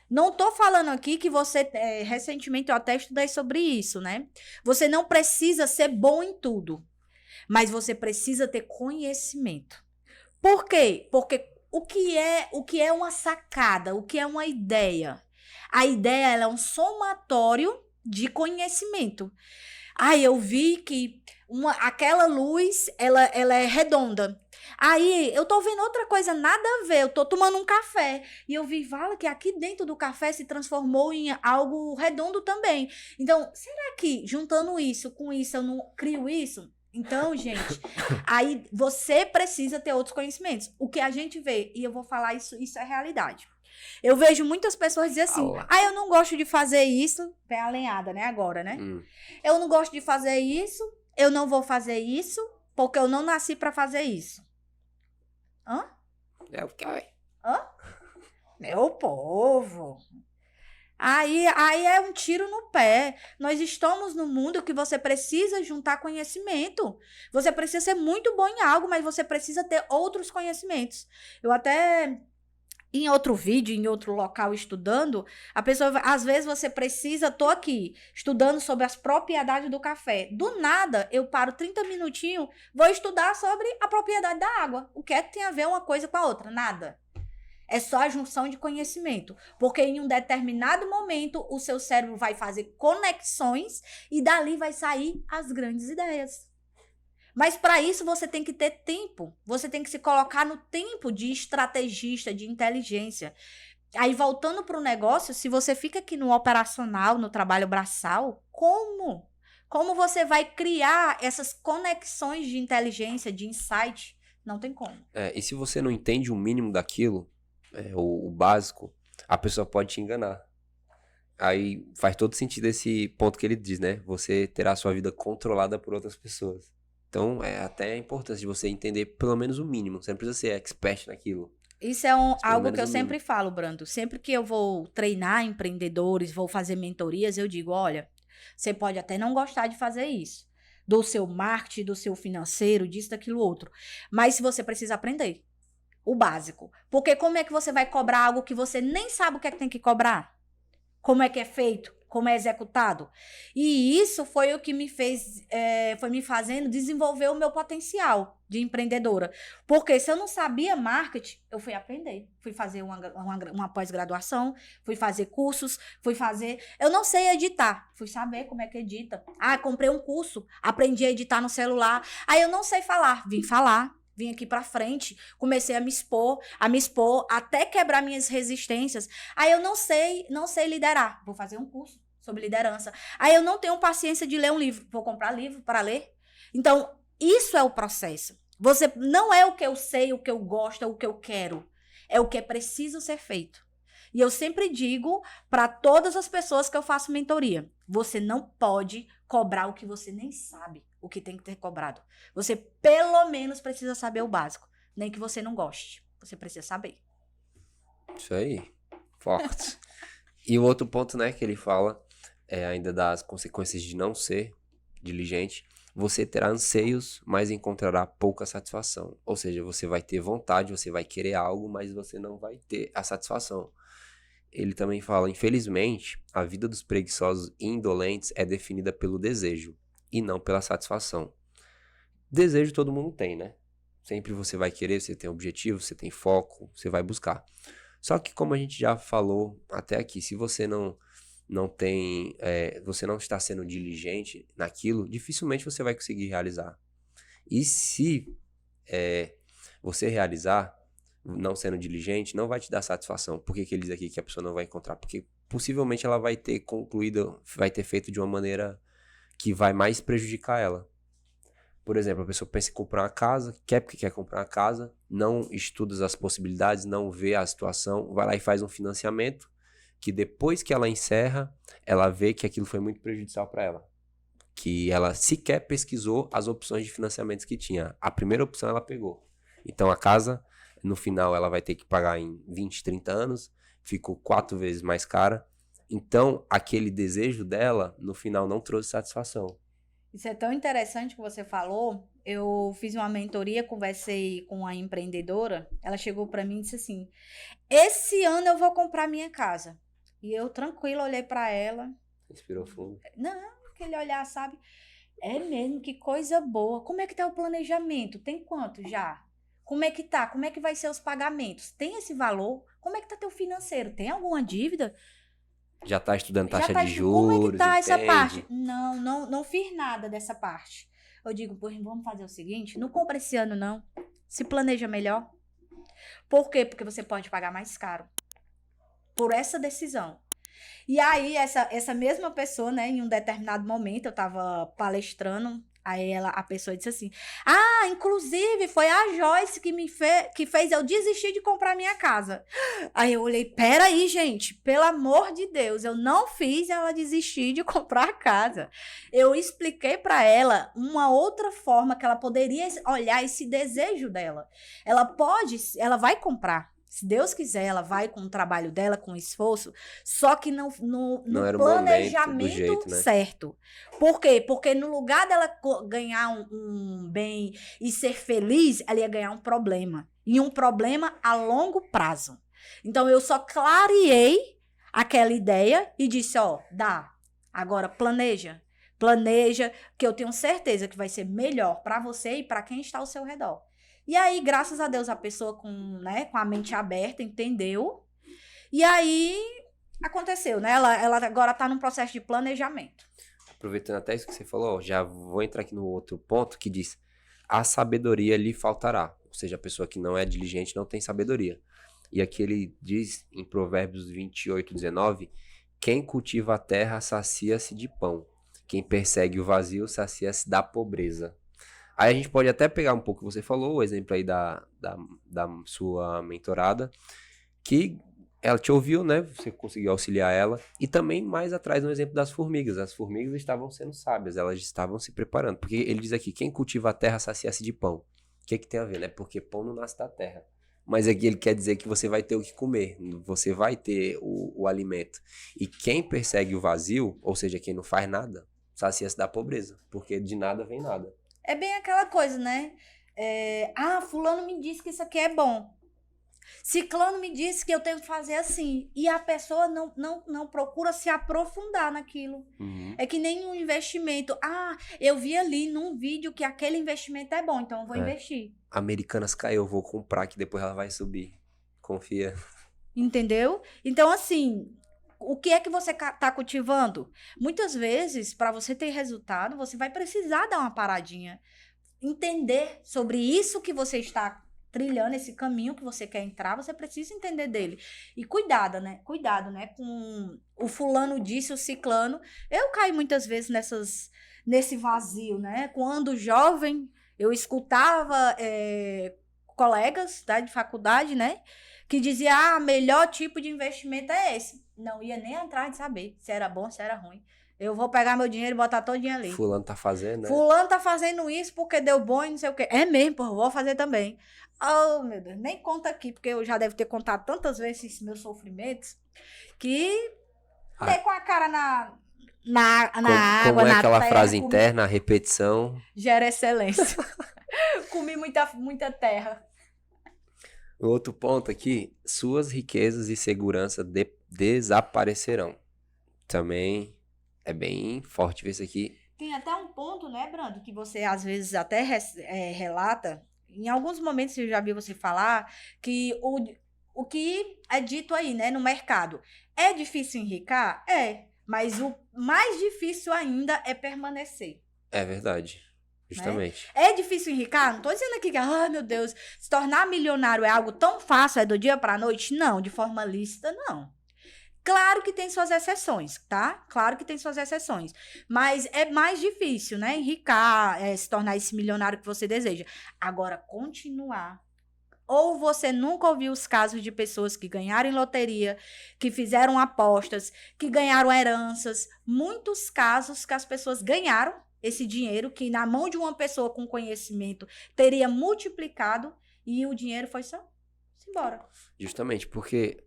Não tô falando aqui que você... recentemente eu até estudei sobre isso, né? Você não precisa ser bom em tudo. Mas você precisa ter conhecimento. Por quê? Porque o que é uma sacada, o que é uma ideia? A ideia, ela é um somatório de conhecimento. Aí eu vi que aquela luz, ela é redonda. Aí eu tô vendo outra coisa, nada a ver. Eu tô tomando um café e eu vi, que aqui dentro do café se transformou em algo redondo também. Então, será que juntando isso com isso eu não crio isso? Então, gente, aí você precisa ter outros conhecimentos. O que a gente vê, e eu vou falar isso é realidade. Eu vejo muitas pessoas dizer assim, eu não gosto de fazer isso, vem a lenhada, né, agora, né? Eu não gosto de fazer isso, eu não vou fazer isso, porque eu não nasci pra fazer isso. Hã? É o que é? Hã? Meu povo. Aí é um tiro no pé. Nós estamos num mundo que você precisa juntar conhecimento. Você precisa ser muito bom em algo, mas você precisa ter outros conhecimentos. Eu até, em outro vídeo, em outro local estudando, a pessoa, às vezes você precisa, tô aqui, estudando sobre as propriedades do café. Do nada, eu paro 30 minutinhos, vou estudar sobre a propriedade da água. O que é que tem a ver uma coisa com a outra? Nada. É só a junção de conhecimento. Porque em um determinado momento, o seu cérebro vai fazer conexões e dali vai sair as grandes ideias. Mas para isso você tem que ter tempo. Você tem que se colocar no tempo de estrategista, de inteligência. Aí voltando para o negócio, se você fica aqui no operacional, no trabalho braçal, como? Como você vai criar essas conexões de inteligência, de insight? Não tem como. E se você não entende o mínimo daquilo, o básico, a pessoa pode te enganar. Aí faz todo sentido esse ponto que ele diz, né? Você terá a sua vida controlada por outras pessoas. Então, é até a importância de você entender pelo menos o mínimo. Você não precisa ser expert naquilo. Isso é algo que eu sempre falo, Brando. Sempre que eu vou treinar empreendedores, vou fazer mentorias, eu digo, olha, você pode até não gostar de fazer isso. Do seu marketing, do seu financeiro, disso, daquilo, outro. Mas se você precisa aprender. O básico. Porque como é que você vai cobrar algo que você nem sabe o que é que tem que cobrar? Como é que é feito? Como é executado? E isso foi o que me fez, foi me fazendo desenvolver o meu potencial de empreendedora. Porque se eu não sabia marketing, eu fui aprender. Fui fazer uma pós-graduação, fui fazer cursos, eu não sei editar, fui saber como é que edita. Comprei um curso, aprendi a editar no celular. Eu não sei falar, vim aqui pra frente, comecei a me expor, até quebrar minhas resistências. Eu não sei liderar, vou fazer um curso sobre liderança. Eu não tenho paciência de ler um livro, vou comprar livro para ler. Então, isso é o processo. Você não é o que eu sei, o que eu gosto, o que eu quero. É o que é preciso ser feito. E eu sempre digo para todas as pessoas que eu faço mentoria, você não pode cobrar o que você nem sabe o que tem que ter cobrado. Você pelo menos precisa saber o básico. Nem que você não goste. Você precisa saber. Isso aí. Forte. E o outro ponto, né, que ele fala ainda das consequências de não ser diligente. Você terá anseios, mas encontrará pouca satisfação. Ou seja, você vai ter vontade, você vai querer algo, mas você não vai ter a satisfação. Ele também fala, infelizmente, a vida dos preguiçosos e indolentes é definida pelo desejo e não pela satisfação. Desejo todo mundo tem, né? Sempre você vai querer, você tem objetivo, você tem foco, você vai buscar. Só que como a gente já falou até aqui, se você não tem, você não está sendo diligente naquilo, dificilmente você vai conseguir realizar. E se você realizar, não sendo diligente, não vai te dar satisfação. Por que ele diz aqui que a pessoa não vai encontrar? Porque possivelmente ela vai ter concluído, vai ter feito de uma maneira que vai mais prejudicar ela. Por exemplo, a pessoa pensa em comprar uma casa, porque quer comprar uma casa, não estuda as possibilidades, não vê a situação, vai lá e faz um financiamento, que depois que ela encerra, ela vê que aquilo foi muito prejudicial para ela. Que ela sequer pesquisou as opções de financiamentos que tinha. A primeira opção ela pegou. Então a casa, no final, ela vai ter que pagar em 20, 30 anos, ficou 4 vezes mais cara. Então, aquele desejo dela, no final, não trouxe satisfação. Isso é tão interessante que você falou. Eu fiz uma mentoria, conversei com uma empreendedora. Ela chegou para mim e disse assim: esse ano eu vou comprar minha casa. E eu, tranquila, olhei para ela. Respirou fundo. Não, aquele olhar, sabe? É mesmo, que coisa boa. Como é que tá o planejamento? Tem quanto já? Como é que tá? Como é que vai ser os pagamentos? Tem esse valor? Como é que tá teu financeiro? Tem alguma dívida? Já tá estudando taxa tá de como é que juros, tá essa entende? parte? Não fiz nada dessa parte. Eu digo, pô, vamos fazer o seguinte, não compra esse ano não. Se planeja melhor. Por quê? Porque você pode pagar mais caro por essa decisão. E aí, essa mesma pessoa, né, em um determinado momento, eu tava palestrando, aí a pessoa disse assim, inclusive, foi a Joyce que fez eu desistir de comprar minha casa. Aí eu olhei, peraí, gente, pelo amor de Deus, eu não fiz ela desistir de comprar a casa. Eu expliquei para ela uma outra forma que ela poderia olhar esse desejo dela. Ela vai comprar. Se Deus quiser, ela vai com o trabalho dela, com o esforço, só que no Não era o momento do planejamento jeito, né? certo. Por quê? Porque no lugar dela ganhar um bem e ser feliz, ela ia ganhar um problema. E um problema a longo prazo. Então, eu só clareei aquela ideia e disse, dá. Agora, planeja. Planeja, que eu tenho certeza que vai ser melhor para você e para quem está ao seu redor. E aí, graças a Deus, a pessoa com a mente aberta entendeu. E aí, aconteceu, né? Ela agora tá num processo de planejamento. Aproveitando até isso que você falou, já vou entrar aqui no outro ponto que diz: a sabedoria lhe faltará. Ou seja, a pessoa que não é diligente não tem sabedoria. E aqui ele diz em Provérbios 28:19: quem cultiva a terra sacia-se de pão. Quem persegue o vazio sacia-se da pobreza. Aí a gente pode até pegar um pouco o que você falou, o exemplo aí da sua mentorada, que ela te ouviu, né? Você conseguiu auxiliar ela. E também mais atrás no exemplo das formigas. As formigas estavam sendo sábias, elas estavam se preparando. Porque ele diz aqui, quem cultiva a terra sacia-se de pão. O que tem a ver, né? Porque pão não nasce da terra. Mas aqui ele quer dizer que você vai ter o que comer, você vai ter o alimento. E quem persegue o vazio, ou seja, quem não faz nada, sacia-se da pobreza. Porque de nada vem nada. É bem aquela coisa, né? Fulano me disse que isso aqui é bom. Ciclano me disse que eu tenho que fazer assim. E a pessoa não procura se aprofundar naquilo. Uhum. É que nem um investimento. Eu vi ali num vídeo que aquele investimento é bom, então eu vou investir. Americanas caiu, eu vou comprar que depois ela vai subir. Confia. Entendeu? Então, assim, o que é que você tá cultivando? Muitas vezes, para você ter resultado, você vai precisar dar uma paradinha. Entender sobre isso que você está trilhando, esse caminho que você quer entrar, você precisa entender dele. E cuidado, né? Com o fulano disse, o ciclano. Eu caio muitas vezes nesse vazio, né? Quando jovem, eu escutava colegas de faculdade, né? Que dizia, melhor tipo de investimento é esse. Não ia nem atrás de saber se era bom, se era ruim. Eu vou pegar meu dinheiro e botar todinho ali. Fulano tá fazendo, né? Fulano tá fazendo isso porque deu bom e não sei o quê. É mesmo, pô, eu vou fazer também. Oh, meu Deus, nem conta aqui, porque eu já devo ter contado tantas vezes esses meus sofrimentos, que dei com a cara na água, como é na aquela terra, frase interna, a repetição? Gera excelência. Comi muita terra. Outro ponto aqui, suas riquezas e segurança desaparecerão. Também é bem forte ver isso aqui. Tem até um ponto, né, Brando, que você às vezes até relata, em alguns momentos eu já vi você falar, que o que é dito aí, né, no mercado, é difícil enricar? Mas o mais difícil ainda é permanecer. É verdade, justamente. Né? É difícil enricar? Não tô dizendo aqui que, meu Deus, se tornar milionário é algo tão fácil, é do dia pra noite? Não, de forma lícita, não. Claro que tem suas exceções, tá? Claro que tem suas exceções. Mas é mais difícil, né? Enricar, se tornar esse milionário que você deseja. Agora, continuar. Ou você nunca ouviu os casos de pessoas que ganharam em loteria, que fizeram apostas, que ganharam heranças. Muitos casos que as pessoas ganharam esse dinheiro, que na mão de uma pessoa com conhecimento teria multiplicado e o dinheiro foi só embora. Justamente, porque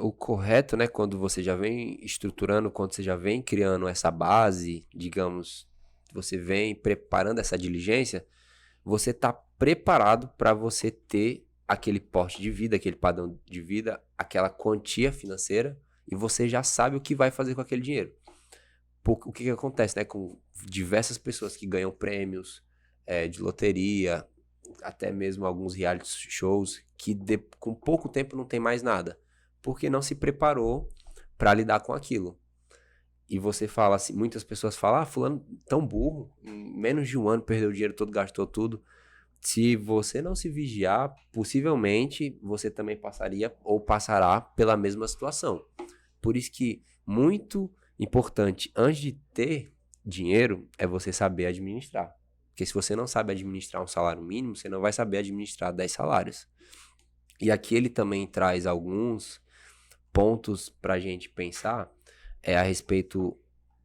o correto, né, quando você já vem estruturando, quando você já vem criando essa base, digamos, você vem preparando essa diligência, você tá preparado para você ter aquele porte de vida, aquele padrão de vida, aquela quantia financeira, e você já sabe o que vai fazer com aquele dinheiro. O que acontece, né, com diversas pessoas que ganham prêmios de loteria, até mesmo alguns reality shows, que com pouco tempo não tem mais nada, porque não se preparou para lidar com aquilo. E você fala assim, muitas pessoas falam, fulano tão burro, em menos de um ano perdeu o dinheiro todo, gastou tudo. Se você não se vigiar, possivelmente você também passaria ou passará pela mesma situação. Por isso que muito importante, antes de ter dinheiro, é você saber administrar. Porque se você não sabe administrar um salário mínimo, você não vai saber administrar 10 salários. E aqui ele também traz alguns pontos pra gente pensar a respeito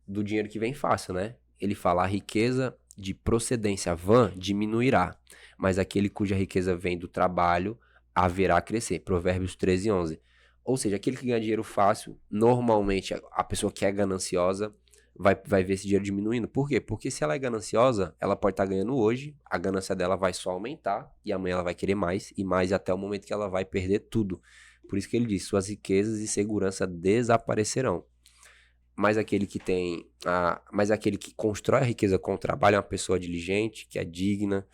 do dinheiro que vem fácil, né? Ele fala, a riqueza de procedência vã diminuirá, mas aquele cuja riqueza vem do trabalho haverá a crescer. Provérbios 13:11. Ou seja, aquele que ganha dinheiro fácil, normalmente a pessoa que é gananciosa vai ver esse dinheiro diminuindo. Por quê? Porque se ela é gananciosa, ela pode estar ganhando hoje, a ganância dela vai só aumentar, e amanhã ela vai querer mais, e mais até o momento que ela vai perder tudo. Por isso que ele diz, suas riquezas e segurança desaparecerão. Mas aquele que constrói a riqueza com o trabalho é uma pessoa diligente, que é digna,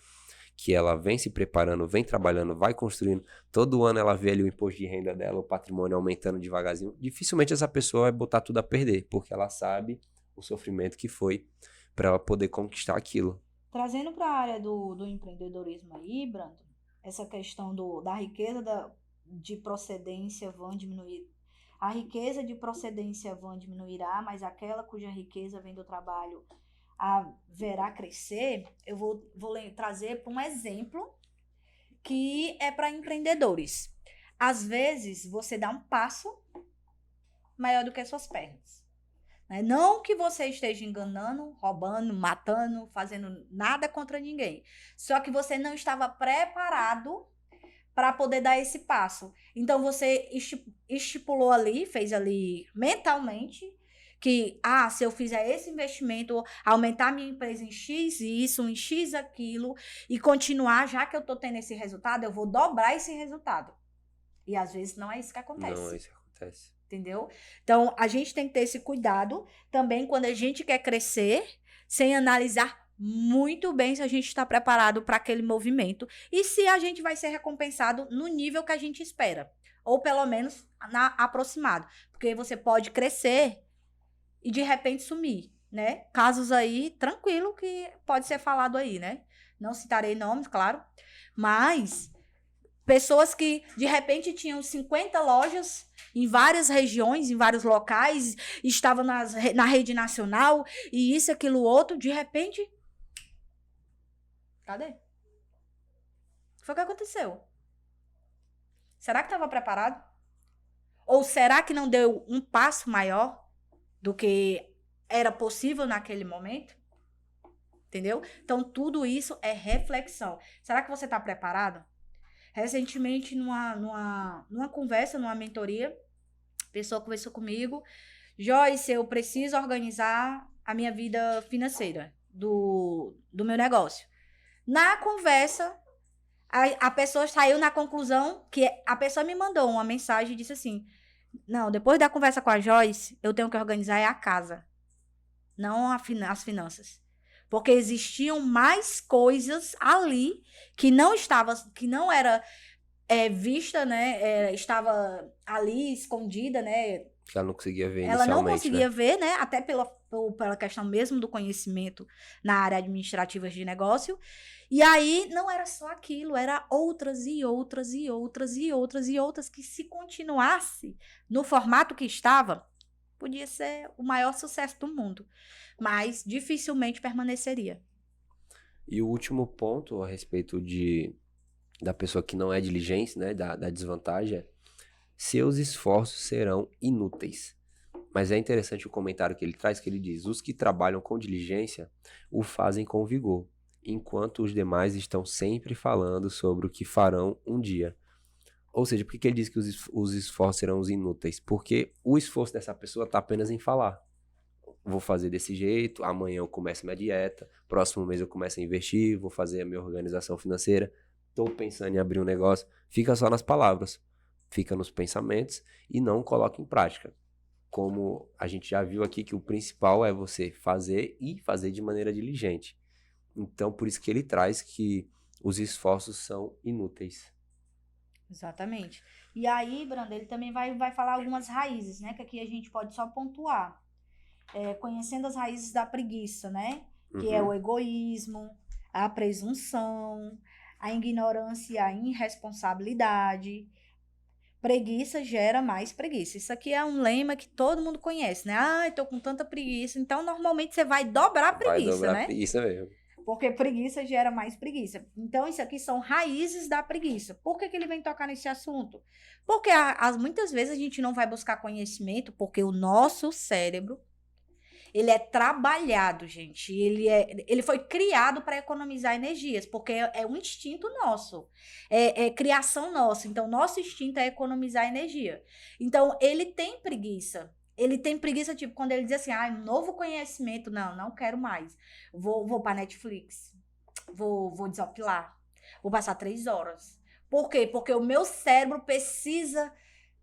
que ela vem se preparando, vem trabalhando, vai construindo. Todo ano ela vê ali o imposto de renda dela, o patrimônio aumentando devagarzinho. Dificilmente essa pessoa vai botar tudo a perder, porque ela sabe o sofrimento que foi para ela poder conquistar aquilo. Trazendo para a área do empreendedorismo aí, Brando, essa questão da riqueza de procedência vão diminuir. A riqueza de procedência vão diminuirá, mas aquela cuja riqueza vem do trabalho haverá crescer. Eu vou trazer para um exemplo que é para empreendedores. Às vezes, você dá um passo maior do que as suas pernas. Não que você esteja enganando, roubando, matando, fazendo nada contra ninguém. Só que você não estava preparado para poder dar esse passo. Então, você estipulou ali, fez ali mentalmente, que, se eu fizer esse investimento, aumentar minha empresa em X isso, em X aquilo, e continuar, já que eu estou tendo esse resultado, eu vou dobrar esse resultado. E às vezes não é isso que acontece. Não, é isso que acontece. Entendeu? Então, a gente tem que ter esse cuidado também quando a gente quer crescer, sem analisar muito bem se a gente está preparado para aquele movimento e se a gente vai ser recompensado no nível que a gente espera, ou pelo menos aproximado, porque você pode crescer e de repente sumir, né? Casos aí, tranquilo, que pode ser falado aí, né? Não citarei nomes, claro, mas pessoas que de repente tinham 50 lojas em várias regiões, em vários locais, estavam na rede nacional, e isso, aquilo, outro, de repente, cadê? O que foi que aconteceu? Será que estava preparado? Ou será que não deu um passo maior do que era possível naquele momento? Entendeu? Então, tudo isso é reflexão. Será que você está preparado? Recentemente, numa conversa, numa mentoria, a pessoa conversou comigo, Joyce, eu preciso organizar a minha vida financeira do meu negócio. Na conversa, a pessoa saiu na conclusão que a pessoa me mandou uma mensagem e disse assim, não, depois da conversa com a Joyce, eu tenho que organizar a casa, não as finanças. Porque existiam mais coisas ali que não era vista, né? Estava ali escondida, né? Que ela não conseguia ver Ela não inicialmente, conseguia né? ver, né? Até pela questão mesmo do conhecimento na área administrativa de negócio. E aí não era só aquilo, era outras e outras e outras e outras e outras que, se continuasse no formato que estava, podia ser o maior sucesso do mundo, mas dificilmente permaneceria. E o último ponto a respeito da pessoa que não é diligente, né, da desvantagem, é seus esforços serão inúteis. Mas é interessante o comentário que ele traz, que ele diz, os que trabalham com diligência o fazem com vigor, enquanto os demais estão sempre falando sobre o que farão um dia. Ou seja, por que ele diz que os esforços serão inúteis? Porque o esforço dessa pessoa está apenas em falar. Vou fazer desse jeito, amanhã eu começo minha dieta, próximo mês eu começo a investir, vou fazer a minha organização financeira, estou pensando em abrir um negócio. Fica só nas palavras, fica nos pensamentos e não coloca em prática. Como a gente já viu aqui que o principal é você fazer e fazer de maneira diligente. Então, por isso que ele traz que os esforços são inúteis. Exatamente. E aí, Branda, ele também vai falar algumas raízes, né? Que aqui a gente pode só pontuar. Conhecendo as raízes da preguiça, né? Que é o Uhum. egoísmo, a presunção, a ignorância e a irresponsabilidade. Preguiça gera mais preguiça. Isso aqui é um lema que todo mundo conhece, né? Ai, tô com tanta preguiça. Então, normalmente você vai dobrar a Vai preguiça, dobrar a né? preguiça mesmo. Porque preguiça gera mais preguiça. Então, isso aqui são raízes da preguiça. Por que ele vem tocar nesse assunto? Porque muitas vezes a gente não vai buscar conhecimento, porque o nosso cérebro, ele é trabalhado, gente. Ele foi criado para economizar energias, porque é um instinto nosso. É criação nossa. Então, nosso instinto é economizar energia. Então, ele tem preguiça. Ele tem preguiça, tipo, quando ele diz assim, um novo conhecimento. Não quero mais. Vou para Netflix. Vou desopilar. Vou passar 3 horas. Por quê? Porque o meu cérebro precisa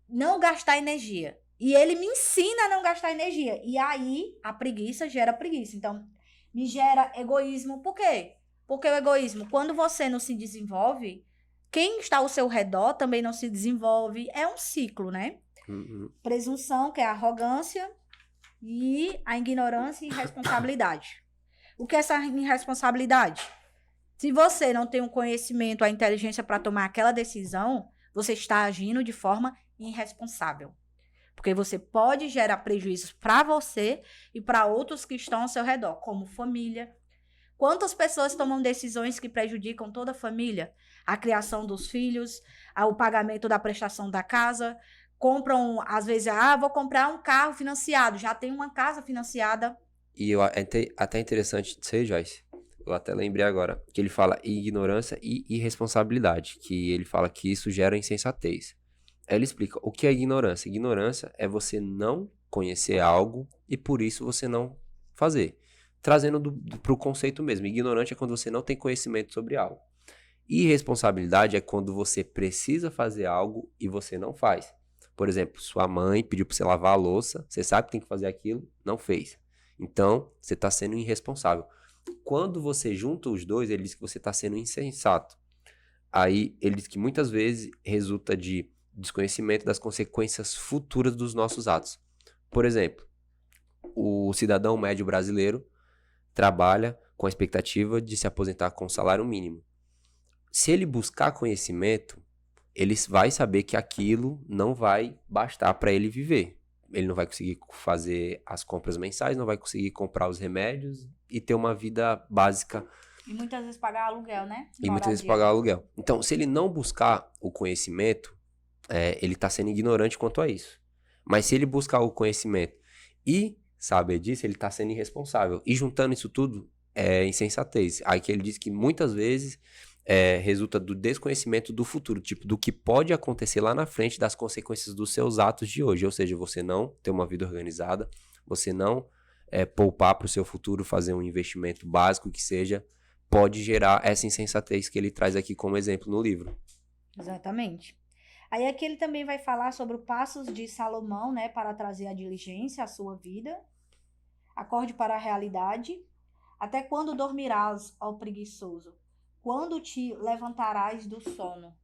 não gastar energia. E ele me ensina a não gastar energia. E aí, a preguiça gera preguiça. Então, me gera egoísmo. Por quê? Porque o egoísmo, quando você não se desenvolve, quem está ao seu redor também não se desenvolve. É um ciclo, né? Uhum. Presunção, que é a arrogância, e a ignorância e irresponsabilidade. O que é essa irresponsabilidade? Se você não tem o conhecimento, a inteligência para tomar aquela decisão, você está agindo de forma irresponsável. Porque você pode gerar prejuízos para você e para outros que estão ao seu redor, como família. Quantas pessoas tomam decisões que prejudicam toda a família? A criação dos filhos, o pagamento da prestação da casa, compram, às vezes, vou comprar um carro financiado, já tem uma casa financiada. E até interessante de ser, Joyce. Eu até lembrei agora que ele fala ignorância e irresponsabilidade, que ele fala que isso gera insensatez. Aí ele explica o que é ignorância. Ignorância é você não conhecer algo e por isso você não fazer. Trazendo para o conceito mesmo. Ignorante é quando você não tem conhecimento sobre algo. Irresponsabilidade é quando você precisa fazer algo e você não faz. Por exemplo, sua mãe pediu para você lavar a louça, você sabe que tem que fazer aquilo, não fez. Então, você está sendo irresponsável. Quando você junta os dois, ele diz que você está sendo insensato. Aí, ele diz que muitas vezes resulta de desconhecimento das consequências futuras dos nossos atos. Por exemplo, o cidadão médio brasileiro trabalha com a expectativa de se aposentar com salário mínimo. Se ele buscar conhecimento, ele vai saber que aquilo não vai bastar para ele viver. Ele não vai conseguir fazer as compras mensais, não vai conseguir comprar os remédios e ter uma vida básica. E muitas vezes pagar aluguel, né? E muitas vezes pagar aluguel. Então, se ele não buscar o conhecimento, ele está sendo ignorante quanto a isso. Mas se ele buscar o conhecimento e saber disso, ele está sendo irresponsável. E juntando isso tudo, é insensatez. Aí que ele diz que muitas vezes resulta do desconhecimento do futuro, tipo, do que pode acontecer lá na frente, das consequências dos seus atos de hoje. Ou seja, você não ter uma vida organizada, você não poupar para o seu futuro, fazer um investimento básico que seja, pode gerar essa insensatez que ele traz aqui como exemplo no livro. Exatamente. Aí aqui ele também vai falar sobre os passos de Salomão, né, para trazer a diligência à sua vida. Acorde para a realidade. Até quando dormirás, ó preguiçoso? Quando te levantarás do sono?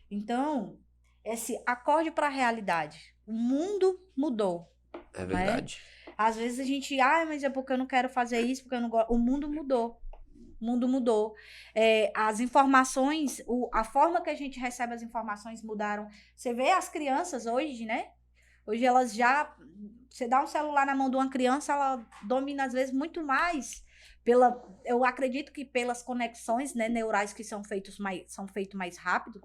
Então, esse acorde para a realidade. O mundo mudou. É verdade. Né? Às vezes a gente, mas é porque eu não quero fazer isso, porque eu não gosto. O mundo mudou. O mundo mudou. As informações, a forma que a gente recebe as informações mudaram. Você vê as crianças hoje, né? Hoje elas já... Você dá um celular na mão de uma criança, ela domina às vezes muito mais eu acredito que pelas conexões, né, neurais que são feitas mais rápido.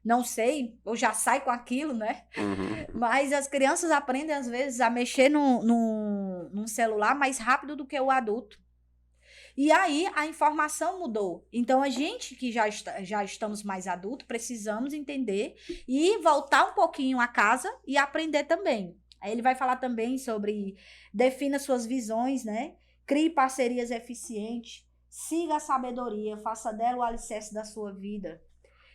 Não sei, eu já saio com aquilo, né? Uhum. Mas as crianças aprendem, às vezes, a mexer num celular mais rápido do que o adulto. E aí, a informação mudou. Então, a gente que já estamos mais adultos, precisamos entender e voltar um pouquinho a casa e aprender também. Aí ele vai falar também sobre defina suas visões, né? Crie parcerias eficientes, siga a sabedoria, faça dela o alicerce da sua vida.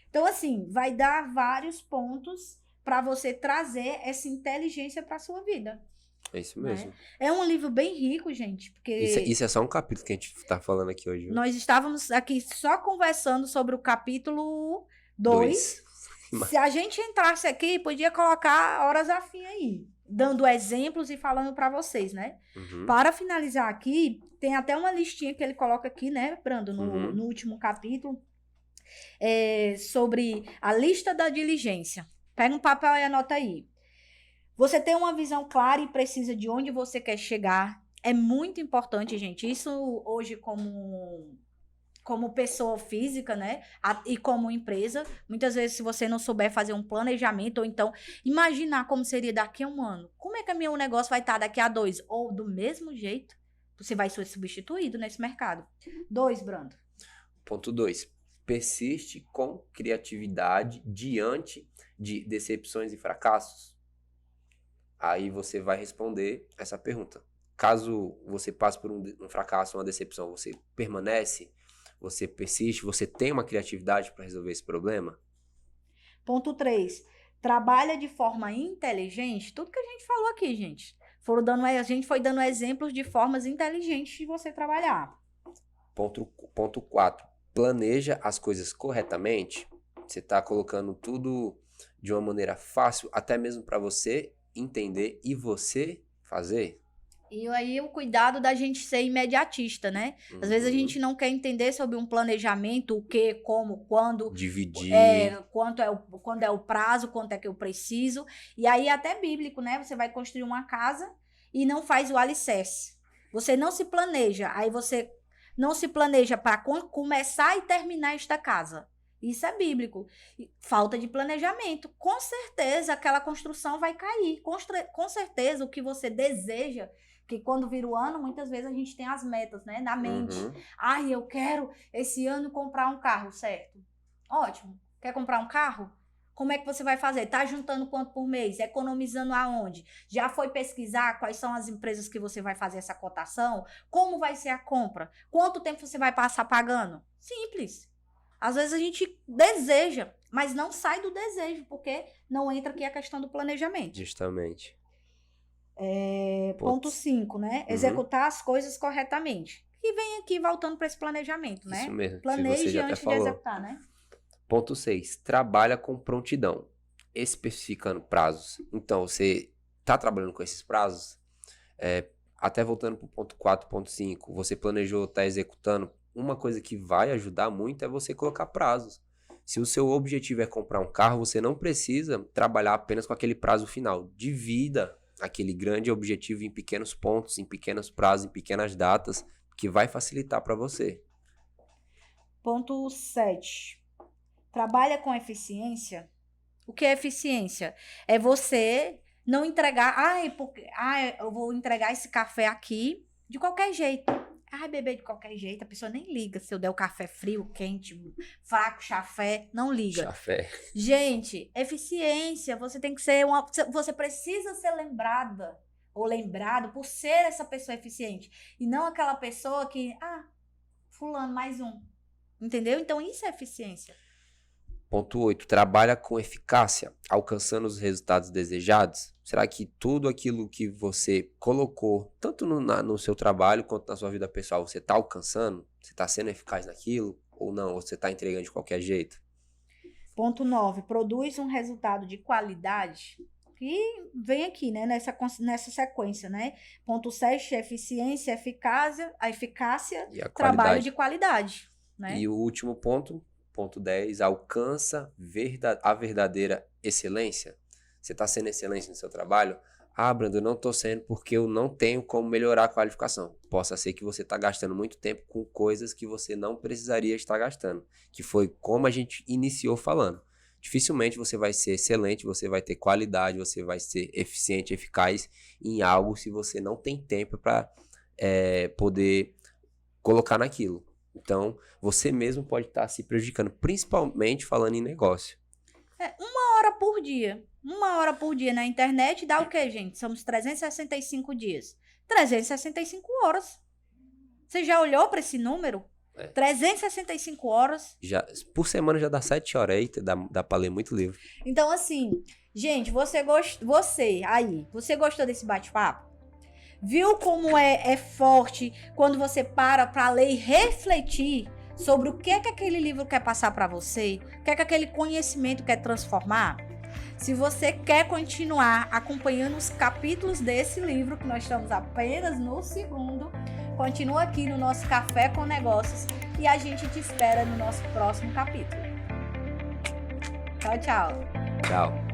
Então, assim, vai dar vários pontos para você trazer essa inteligência para a sua vida. É isso mesmo. Né? É um livro bem rico, gente. Porque isso é só um capítulo que a gente está falando aqui hoje. Viu? Nós estávamos aqui só conversando sobre o capítulo 2. Se a gente entrasse aqui, podia colocar horas a fim aí, dando exemplos e falando para vocês, né? Uhum. Para finalizar aqui, tem até uma listinha que ele coloca aqui, né, Brando, Uhum. no último capítulo, sobre a lista da diligência. Pega um papel e anota aí. Você tem uma visão clara e precisa de onde você quer chegar. É muito importante, gente. Isso hoje como pessoa física, né? E como empresa. Muitas vezes, se você não souber fazer um planejamento, ou então imaginar como seria daqui a um ano. Como é que meu negócio vai estar daqui a 2? Ou do mesmo jeito, você vai ser substituído nesse mercado. 2, Brando. Ponto 2. Persiste com criatividade diante de decepções e fracassos. Aí você vai responder essa pergunta. Caso você passe por um fracasso, uma decepção, você permanece, você persiste, você tem uma criatividade para resolver esse problema? Ponto 3. Trabalha de forma inteligente. Tudo que a gente falou aqui, gente. A gente foi dando exemplos de formas inteligentes de você trabalhar. Ponto 4. Planeja as coisas corretamente. Você está colocando tudo de uma maneira fácil, até mesmo para você entender e você fazer. E aí o cuidado da gente ser imediatista, né? Às vezes a gente não quer entender sobre um planejamento, o que, como, quando. Dividir. Quando é o prazo, quanto é que eu preciso. E aí até bíblico, né? Você vai construir uma casa e não faz o alicerce. Você não se planeja. Aí você não se planeja para começar e terminar esta casa. Isso é bíblico. Falta de planejamento. Com certeza aquela construção vai cair. Com certeza o que você deseja, que quando vira o ano, muitas vezes a gente tem as metas, né, na mente. Ai, eu quero esse ano comprar um carro, certo? Ótimo. Quer comprar um carro? Como é que você vai fazer? Tá juntando quanto por mês? Economizando aonde? Já foi pesquisar quais são as empresas que você vai fazer essa cotação? Como vai ser a compra? Quanto tempo você vai passar pagando? Simples. Às vezes a gente deseja, mas não sai do desejo, porque não entra aqui a questão do planejamento. Justamente. Ponto 5, né? Executar as coisas corretamente. E vem aqui voltando para esse planejamento, né? Isso mesmo. Planeje antes de executar, né? Ponto 6. Trabalha com prontidão, especificando prazos. Então, você está trabalhando com esses prazos? Até voltando para o ponto 4, ponto 5, você planejou, está executando. Uma coisa que vai ajudar muito é você colocar prazos. Se o seu objetivo é comprar um carro, você não precisa trabalhar apenas com aquele prazo final. Divida aquele grande objetivo em pequenos pontos, em pequenos prazos, em pequenas datas, que vai facilitar para você. Ponto 7. Trabalha com eficiência. O que é eficiência? É você não entregar... eu vou entregar esse café aqui de qualquer jeito. Beber de qualquer jeito, a pessoa nem liga se eu der o café frio, quente, fraco, chafé, não liga. Chafé. Gente, eficiência, você tem que ser você precisa ser lembrada ou lembrado por ser essa pessoa eficiente e não aquela pessoa que, fulano, mais um. Entendeu? Então isso é eficiência. Ponto 8. Trabalha com eficácia, alcançando os resultados desejados. Será que tudo aquilo que você colocou, tanto no seu trabalho quanto na sua vida pessoal, você está alcançando? Você está sendo eficaz naquilo? Ou não? Ou você está entregando de qualquer jeito? Ponto 9. Produz um resultado de qualidade. Que vem aqui, né? Nessa sequência, né? Ponto 7. Eficiência, a eficácia, E a trabalho de qualidade. Né? E o último ponto, ponto 10. Alcança a verdadeira excelência. Você está sendo excelente no seu trabalho? Brando, eu não estou sendo porque eu não tenho como melhorar a qualificação. Possa ser que você está gastando muito tempo com coisas que você não precisaria estar gastando. Que foi como a gente iniciou falando. Dificilmente você vai ser excelente, você vai ter qualidade, você vai ser eficiente, eficaz em algo se você não tem tempo para poder colocar naquilo. Então, você mesmo pode estar se prejudicando, principalmente falando em negócio. 1 hora por dia. 1 hora por dia na internet dá o quê, gente? Somos 365 dias. 365 horas. Você já olhou para esse número? 365 horas. Por semana já dá 7 horas aí, dá para ler muito livro. Então, assim, gente, você gostou desse bate-papo? Viu como é forte quando você para ler e refletir sobre o que é que aquele livro quer passar para você, o que é que aquele conhecimento quer transformar. Se você quer continuar acompanhando os capítulos desse livro, que nós estamos apenas no 2º, continua aqui no nosso Café com Negócios e a gente te espera no nosso próximo capítulo. Tchau, tchau. Tchau.